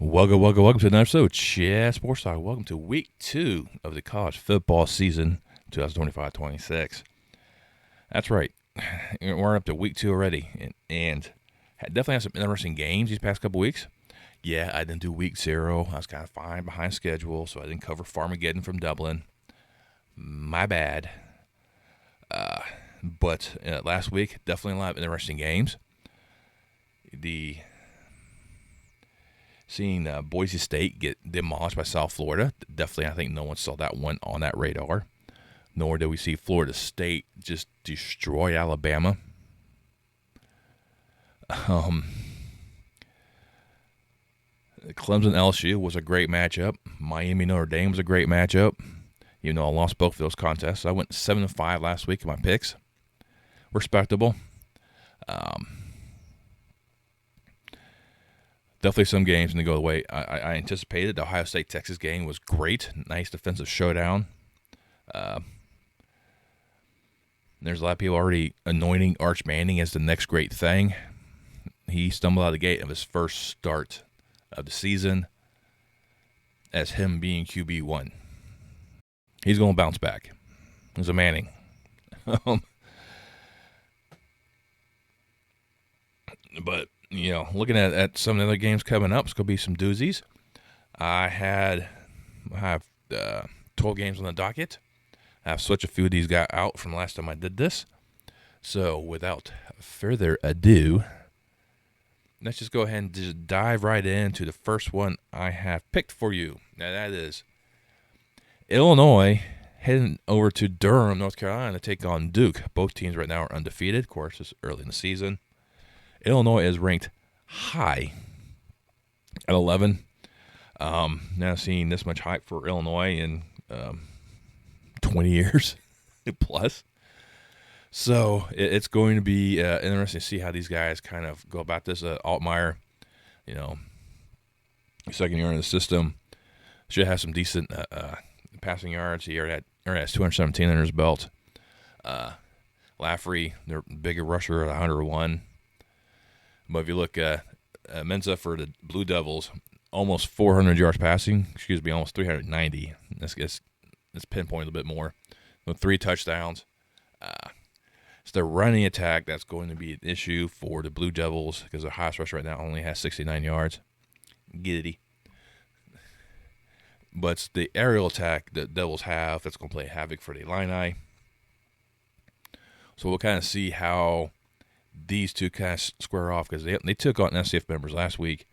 Welcome to another episode of Chad Sports Talk. Welcome to week 2 of the college football season, 2025-26. That's right. We're up to week 2 already, and definitely had some interesting games these past couple weeks. Yeah, I didn't do week 0. I was kind of fine behind schedule, so I didn't cover Farmageddon from Dublin. My bad. But last week, definitely a lot of interesting games. Seeing Boise State get demolished by South Florida, definitely I think no one saw that one on that radar. Nor did we see Florida State just destroy Alabama. Clemson LSU was a great matchup. Miami Notre Dame was a great matchup. You know, I lost both of those contests. I went 7-5 last week in my picks. Respectable. Definitely some games didn't go the way I anticipated. The Ohio State-Texas game was great. Nice defensive showdown. There's a lot of people already anointing Arch Manning as the next great thing. He stumbled out of the gate of his first start of the season as him being QB1. He's going to bounce back. He's a Manning. But, you know, looking at some of the other games coming up, it's going to be some doozies. I have 12 games on the docket. I've switched a few of these guys out from last time I did this. So, without further ado, let's just go ahead and just dive right into the first one I have picked for you. Now, that is Illinois heading over to Durham, North Carolina to take on Duke. Both teams right now are undefeated. Of course, it's early in the season. Illinois is ranked high at 11. Now seeing this much hype for Illinois in 20 years plus. So it's going to be interesting to see how these guys kind of go about this. Altmaier, you know, second year in the system, should have some decent passing yards. He already has 217 under his belt. Laffery, their bigger rusher at 101. But if you look at Mensa for the Blue Devils, almost 400 yards passing. Almost 390. Let's pinpoint a little bit more. With 3 touchdowns. It's the running attack that's going to be an issue for the Blue Devils because their highest rusher right now only has 69 yards. Giddy. But it's the aerial attack that Devils have that's going to play havoc for the Illini. So we'll kind of see how these two kind of square off because they took on NCAA members last week,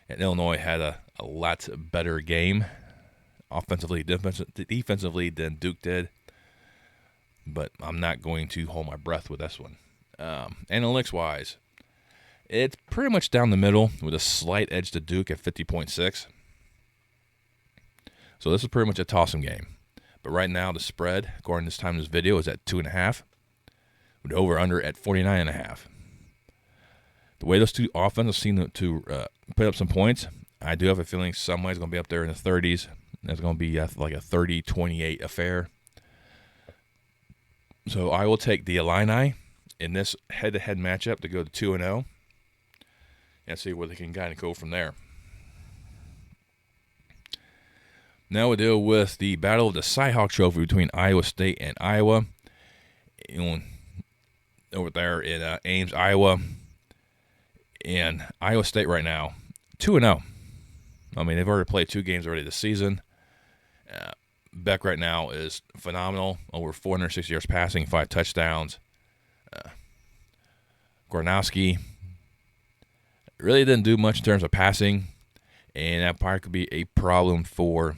and Illinois had a lot better game offensively, defensively than Duke did. But I'm not going to hold my breath with this one. Analytics-wise, it's pretty much down the middle with a slight edge to Duke at 50.6. So this is pretty much a toss-em game. But right now the spread, according to this time in this video, is at 2.5. With over-under at 49.5. The way those two offenses seem to put up some points, I do have a feeling somebody's going to be up there in the 30s. It's going to be like a 30-28 affair. So I will take the Illini in this head-to-head matchup to go to 2-0 and see where they can kind of go from there. Now we deal with the battle of the Cy-Hawk Trophy between Iowa State and Iowa. Over there in Ames, Iowa. And Iowa State right now, 2-0. I mean, they've already played 2 games already this season. Beck right now is phenomenal. Over 460 yards passing, 5 touchdowns. Gornowski really didn't do much in terms of passing. And that probably could be a problem for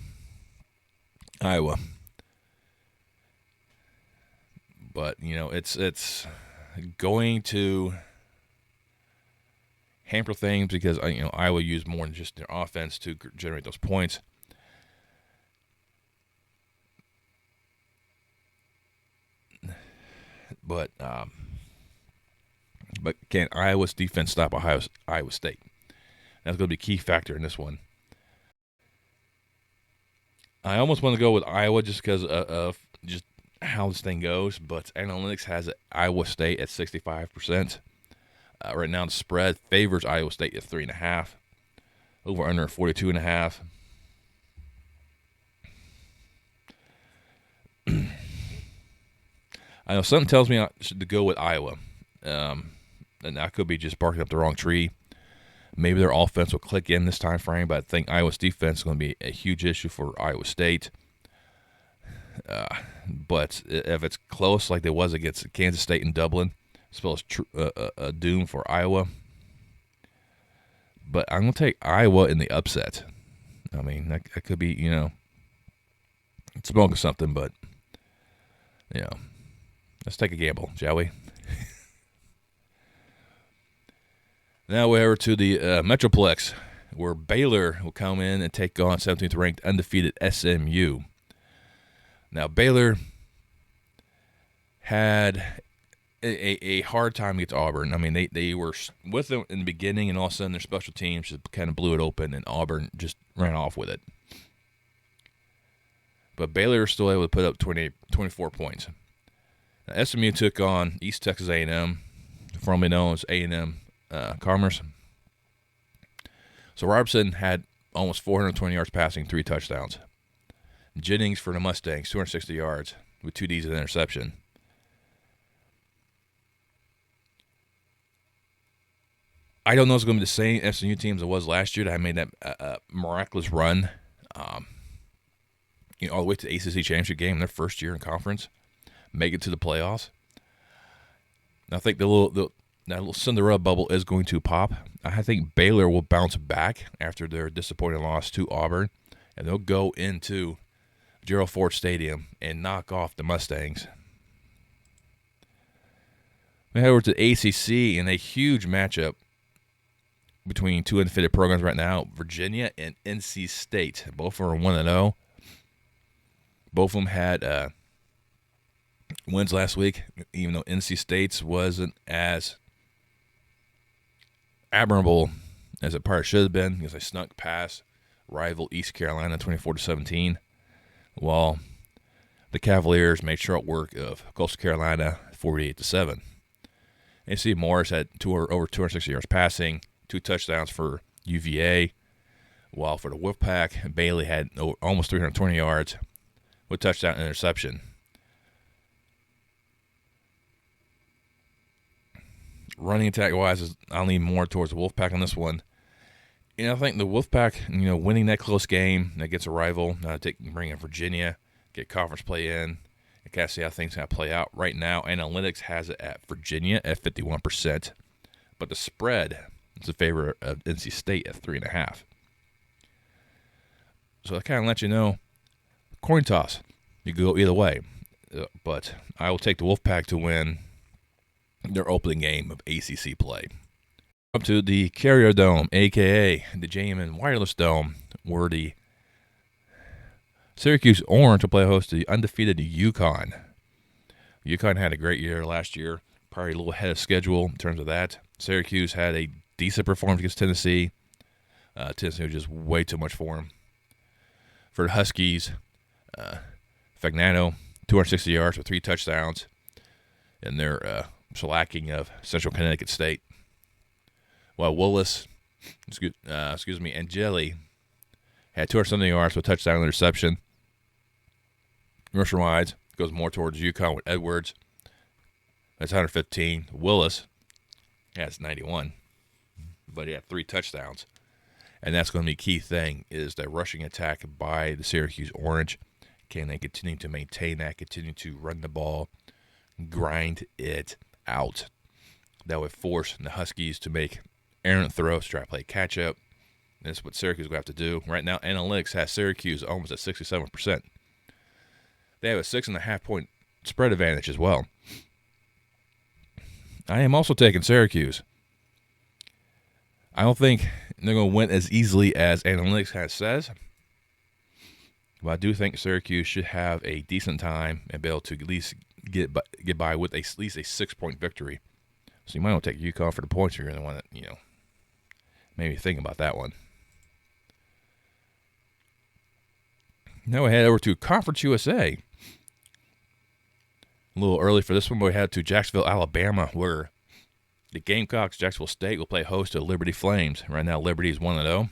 Iowa. But, you know, it's going to hamper things because, you know, Iowa used more than just their offense to generate those points. But can Iowa's defense stop Iowa State? That's going to be a key factor in this one. I almost want to go with Iowa just because of just how this thing goes, but analytics has Iowa State at 65%. Right now, the spread favors Iowa State at 3.5. Over under 42.5. I know something tells me I should go with Iowa. And I could be just barking up the wrong tree. Maybe their offense will click in this time frame, but I think Iowa's defense is going to be a huge issue for Iowa State. But if it's close like it was against Kansas State in Dublin, spells a doom for Iowa. But I'm going to take Iowa in the upset. I mean, that could be, smoking something, but, let's take a gamble, shall we? Now we're over to the Metroplex, where Baylor will come in and take on 17th ranked undefeated SMU. Now, Baylor had a hard time against Auburn. I mean, they were with them in the beginning, and all of a sudden their special teams just kind of blew it open, and Auburn just ran off with it. But Baylor was still able to put up 24 points. Now, SMU took on East Texas A&M, formerly known as A&M Commerce. So Robertson had almost 420 yards passing, 3 touchdowns. Jennings for the Mustangs, 260 yards with 2 Ds and an interception. I don't know if it's going to be the same SMU team as it was last year that made that miraculous run, all the way to the ACC championship game in their first year in conference, make it to the playoffs. I think that little Cinderella bubble is going to pop. I think Baylor will bounce back after their disappointing loss to Auburn, and they'll go into Gerald Ford Stadium and knock off the Mustangs. We head over to the ACC in a huge matchup between 2 undefeated programs right now, Virginia and NC State. Both are 1-0. Both of them had wins last week, even though NC State's wasn't as admirable as it probably should have been, because they snuck past rival East Carolina 24-17, while the Cavaliers made short work of Coastal Carolina 48-7. AC Morris had over 260 yards passing, 2 touchdowns for UVA, while for the Wolfpack, Bailey had almost 320 yards with touchdown and interception. Running attack-wise, I'll lean more towards the Wolfpack on this one. I think the Wolfpack, winning that close game against a rival, bring in Virginia, get conference play in, and kind of see how things going to play out. Right now, analytics has it at Virginia at 51%, but the spread is in favor of NC State at 3.5. So that kind of lets you know, coin toss, you could go either way. But I will take the Wolfpack to win their opening game of ACC play. Up to the Carrier Dome, a.k.a. the JMN Wireless Dome, where the Syracuse Orange will play host to the undefeated UConn. UConn had a great year last year, probably a little ahead of schedule in terms of that. Syracuse had a decent performance against Tennessee. Tennessee was just way too much for them. For the Huskies, Fagnano, 260 yards with 3 touchdowns, and their shellacking of Central Connecticut State. While Willis, Angeli had 270 yards with a touchdown and interception. Rushing-wise goes more towards UConn with Edwards. That's 115. Willis has 91, but he had 3 touchdowns. And that's going to be a key thing, is that rushing attack by the Syracuse Orange. Can they continue to maintain that, continue to run the ball, grind it out? That would force the Huskies to make errant throws, try to play catch-up. That's what Syracuse will have to do. Right now, analytics has Syracuse almost at 67%. They have a 6.5-point spread advantage as well. I am also taking Syracuse. I don't think they're going to win as easily as analytics says. But I do think Syracuse should have a decent time and be able to at least get by with at least a 6-point victory. So you might want to take UConn for the points if you're the one that, maybe think about that one. Now we head over to Conference USA. A little early for this one, but we head to Jacksonville, Alabama, where the Gamecocks, Jacksonville State, will play host to Liberty Flames. Right now, Liberty is 1-0.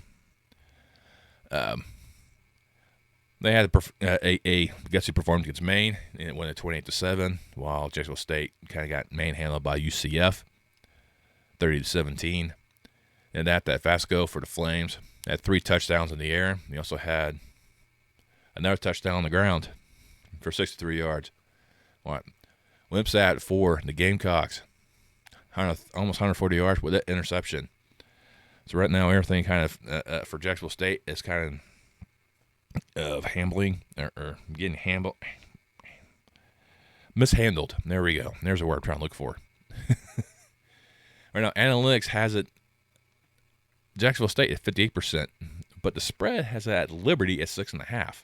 They had a guess who performed against Maine, and it went at 28-7, while Jacksonville State kind of got manhandled by UCF, 30-17. And that fast go for the Flames. Had 3 touchdowns in the air. He also had another touchdown on the ground for 63 yards. What? Wimpsat for the Gamecocks, almost 140 yards with that interception. So right now, everything kind of for Jacksonville State is kind of handling or getting mishandled. There we go. There's a word I'm trying to look for. Right now, analytics has it Jacksonville State at 58%, but the spread has it at Liberty at 6.5.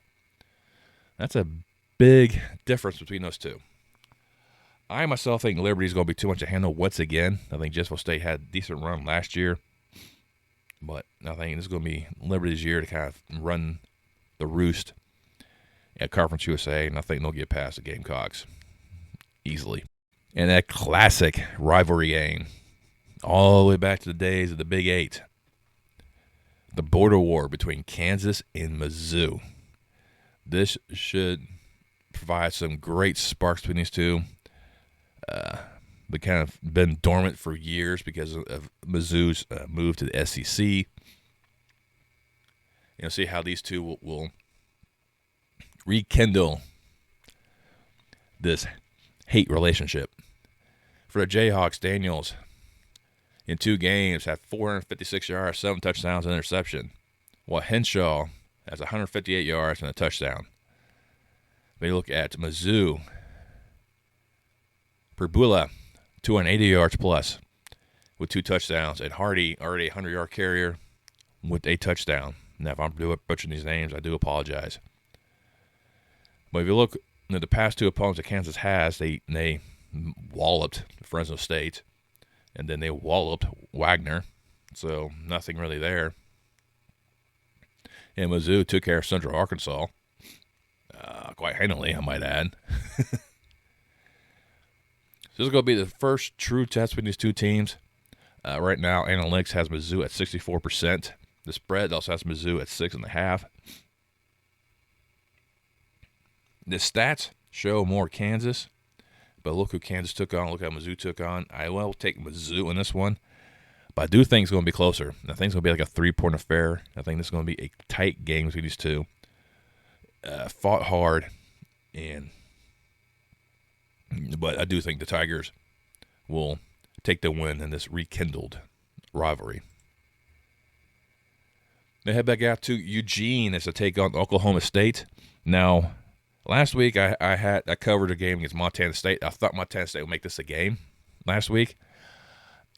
That's a big difference between those two. I myself think Liberty is going to be too much to handle once again. I think Jacksonville State had a decent run last year, but I think this is going to be Liberty's year to kind of run the roost at Conference USA, and I think they'll get past the Gamecocks easily. And that classic rivalry game, all the way back to the days of the Big 8, the border war between Kansas and Mizzou. This should provide some great sparks between these two. But kind of been dormant for years because of Mizzou's move to the SEC. See how these two will rekindle this hate relationship. For the Jayhawks, Daniels in 2 games had 456 yards, 7 touchdowns, and interception, while Henshaw has 158 yards and a touchdown. When you look at Mizzou, Perbula, 280 yards plus with 2 touchdowns, and Hardy, already a 100-yard carrier with a touchdown. Now, if I'm butchering these names, I do apologize. But if you look at the past 2 opponents that Kansas has, they walloped Fresno State, and then they walloped Wagner, so nothing really there. And Mizzou took care of Central Arkansas, quite handily, I might add. So this is going to be the first true test between these two teams. Right now, analytics has Mizzou at 64%. The spread also has Mizzou at 6.5. The stats show more Kansas, but look who Kansas took on. Look how Mizzou took on. I will take Mizzou in this one, but I do think it's going to be closer. I think it's going to be like a 3-point affair. I think this is going to be a tight game between these two. Fought hard, but I do think the Tigers will take the win in this rekindled rivalry. They head back out to Eugene as they take on Oklahoma State. Now, last week I covered a game against Montana State. I thought Montana State would make this a game last week,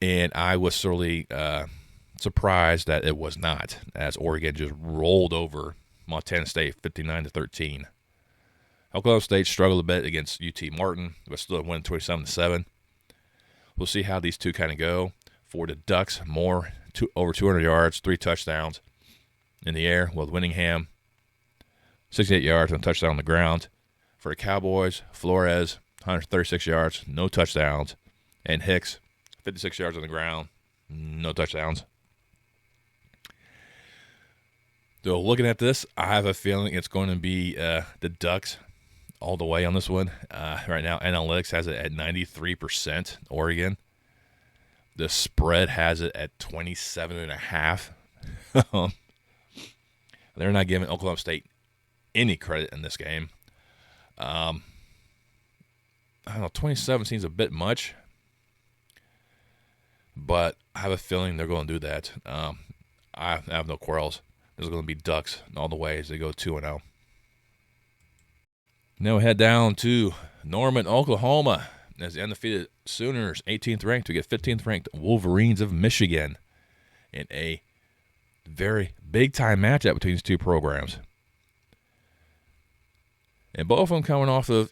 and I was sorely surprised that it was not, as Oregon just rolled over Montana State 59-13. Oklahoma State struggled a bit against UT Martin, but still won 27-7. We'll see how these two kind of go. For the Ducks, over 200 yards, 3 touchdowns in the air, with Winningham, 68 yards and a touchdown on the ground. For the Cowboys, Flores, 136 yards, no touchdowns. And Hicks, 56 yards on the ground, no touchdowns. So looking at this, I have a feeling it's going to be the Ducks all the way on this one. Right now, analytics has it at 93%, Oregon. The spread has it at 27.5. They're not giving Oklahoma State any credit in this game. I don't know, 27 seems a bit much, but I have a feeling they're going to do that. I have no quarrels. This is going to be Ducks all the way as they go 2-0. Now we head down to Norman, Oklahoma, as the undefeated Sooners, 18th ranked, to get 15th ranked Wolverines of Michigan in a very big-time matchup between these two programs. And both of them coming off of,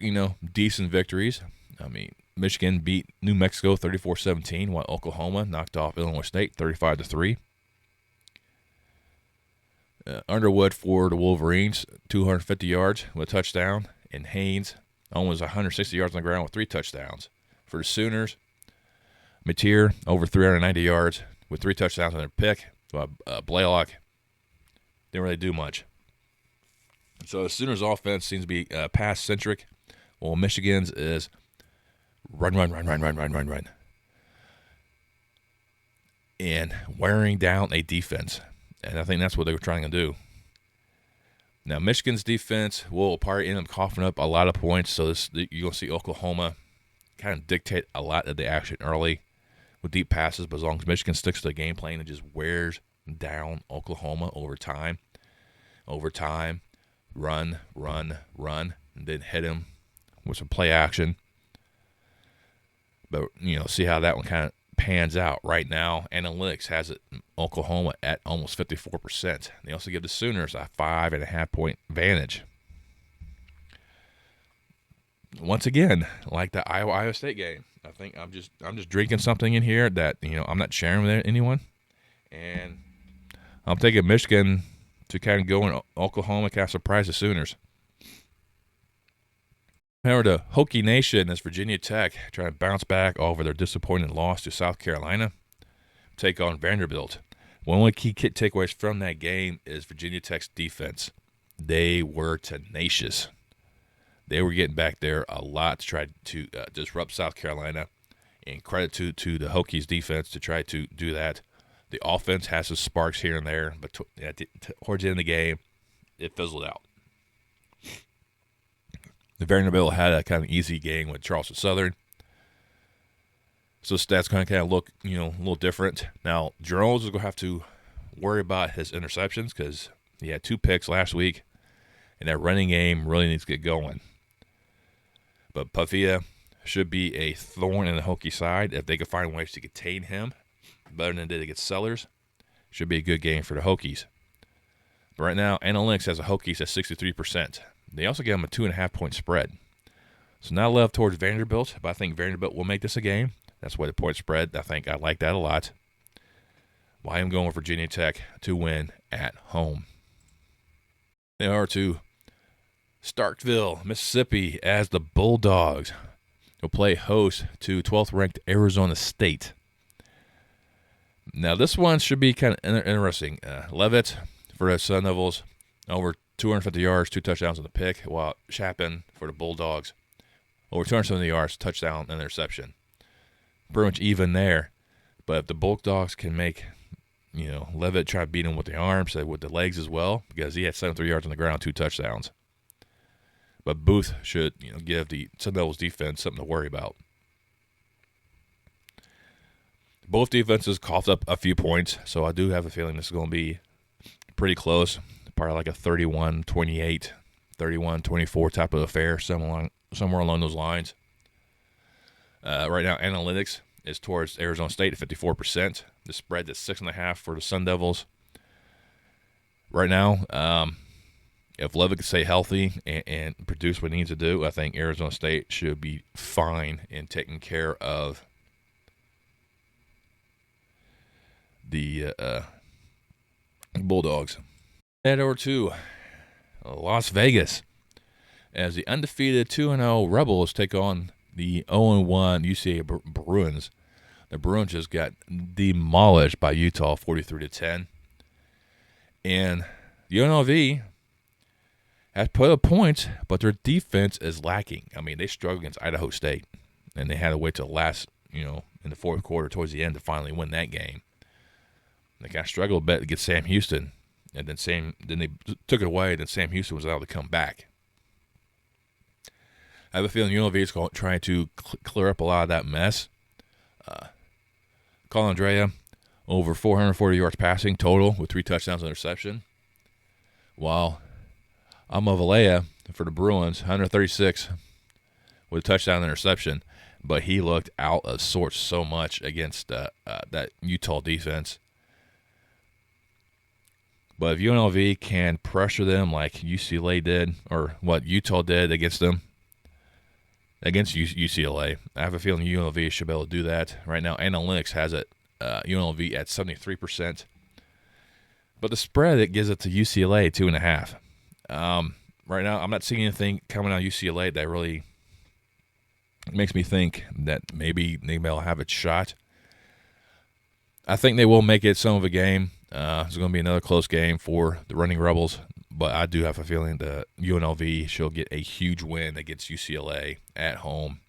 decent victories. I mean, Michigan beat New Mexico 34-17, while Oklahoma knocked off Illinois State 35-3. Underwood for the Wolverines, 250 yards with a touchdown, and Haynes almost 160 yards on the ground with 3 touchdowns. For the Sooners, Mateer over 390 yards with 3 touchdowns and a pick. Blaylock Didn't really do much. So the Sooners' offense seems to be pass-centric, while Michigan's is run, and wearing down a defense. And I think that's what they were trying to do. Now, Michigan's defense will probably end up coughing up a lot of points, so you're going to see Oklahoma kind of dictate a lot of the action early with deep passes, but as long as Michigan sticks to the game plan and just wears down Oklahoma over time, run, and then hit him with some play action. But, see how that one kind of pans out. Right now, analytics has it Oklahoma at almost 54%. They also give the Sooners a 5.5-point advantage. Once again, like the Iowa State game, I think I'm just drinking something in here that I'm not sharing with anyone, and I'm taking Michigan to kind of go in Oklahoma, kind of surprise the Sooners. However, the Hokie Nation is Virginia Tech trying to bounce back over their disappointing loss to South Carolina, take on Vanderbilt. One of the key takeaways from that game is Virginia Tech's defense. They were tenacious. They were getting back there a lot to try to disrupt South Carolina, and credit to the Hokies' defense to try to do that. The offense has some sparks here and there, but towards the end of the game, it fizzled out. The Vanderbilt had a kind of easy game with Charleston Southern, so stats kind of look a little different. Now, Jones is going to have to worry about his interceptions because he had 2 picks last week, and that running game really needs to get going. But Pavia should be a thorn in the Hokie side if they can find ways to contain him better than they did against Sellers. Should be a good game for the Hokies. But right now, analytics has the Hokies at 63%. They also give them a 2.5-point spread. So now left towards Vanderbilt, but I think Vanderbilt will make this a game. That's why the point spread, I like that a lot. Well, I am going with Virginia Tech to win at home. They are to Starkville, Mississippi, as the Bulldogs will play host to 12th-ranked Arizona State. Now, this one should be kind of interesting. Leavitt for the Sun Devils, over 250 yards, 2 touchdowns on the pick, while Chapin for the Bulldogs, over 270 yards, touchdown, and interception. Pretty much even there. But if the Bulldogs can make, Leavitt try to beat him with the arms, with the legs as well, because he had 73 yards on the ground, 2 touchdowns. But Booth should, give the Sun Devils defense something to worry about. Both defenses coughed up a few points, so I do have a feeling this is going to be pretty close. Probably like a 31-28, 31-24 type of affair, somewhere along those lines. Right now, analytics is towards Arizona State at 54%. The spread is 6.5 for the Sun Devils. Right now, if Leavitt can stay healthy and produce what he needs to do, I think Arizona State should be fine in taking care of the Bulldogs. Head over to Las Vegas as the undefeated 2-0 Rebels take on the 0-1 UCLA Bruins. The Bruins just got demolished by Utah 43-10. And UNLV has put up points, but their defense is lacking. I mean, they struggled against Idaho State, and they had to wait till last, in the fourth quarter towards the end to finally win that game. They kind of struggled a bit against Sam Houston. And then they took it away, and then Sam Houston was able to come back. I have a feeling UNLV is trying to clear up a lot of that mess. Colin Andrea, over 440 yards passing total with 3 touchdowns and interception. While Amavalea for the Bruins, 136 with a touchdown and interception. But he looked out of sorts so much against that Utah defense. But if UNLV can pressure them like UCLA did, or what Utah did against them, against UCLA, I have a feeling UNLV should be able to do that. Right now, analytics has it UNLV at 73%. But the spread, it gives it to UCLA 2.5. Right now, I'm not seeing anything coming out of UCLA that really makes me think that maybe they'll have a shot. I think they will make it some of a game. It's going to be another close game for the Running Rebels, but I do have a feeling that UNLV shall get a huge win against UCLA at home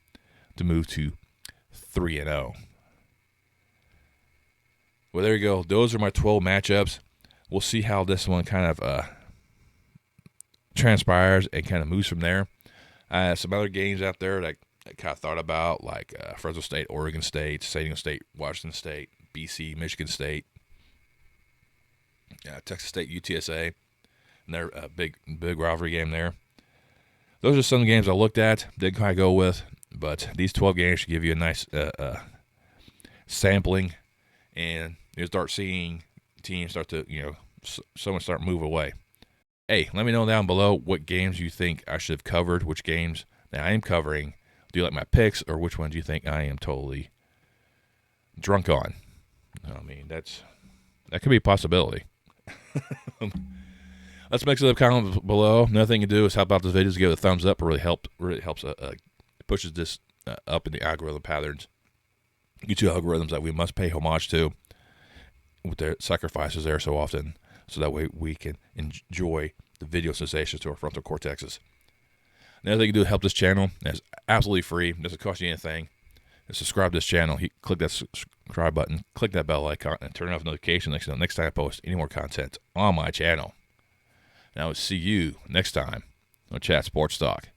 to move to 3-0. Well, there you go. Those are my 12 matchups. We'll see how this one kind of transpires and kind of moves from there. Some other games out there that I kind of thought about, like Fresno State, Oregon State, San Diego State, Washington State, BC, Michigan State, Texas State, UTSA, and their big rivalry game there. Those are some games I looked at, didn't quite go with, but these 12 games should give you a nice sampling, and you'll start seeing teams start to, someone start to move away. Hey, let me know down below what games you think I should have covered, which games that I am covering. Do you like my picks, or which ones do you think I am totally drunk on? I mean, that could be a possibility. Let's make sure the comments below. Another thing you do is help out this video, is give it a thumbs up. It really helps. Pushes this up in the algorithm patterns. YouTube algorithms that we must pay homage to with their sacrifices there so often, so that way we can enjoy the video sensations to our frontal cortexes. Another thing you do to help this channel is absolutely free. It doesn't cost you anything. And subscribe to this channel. Click that subscribe button, click that bell icon, and turn off notifications next time I post any more content on my channel. And I will see you next time on Chat Sports Talk.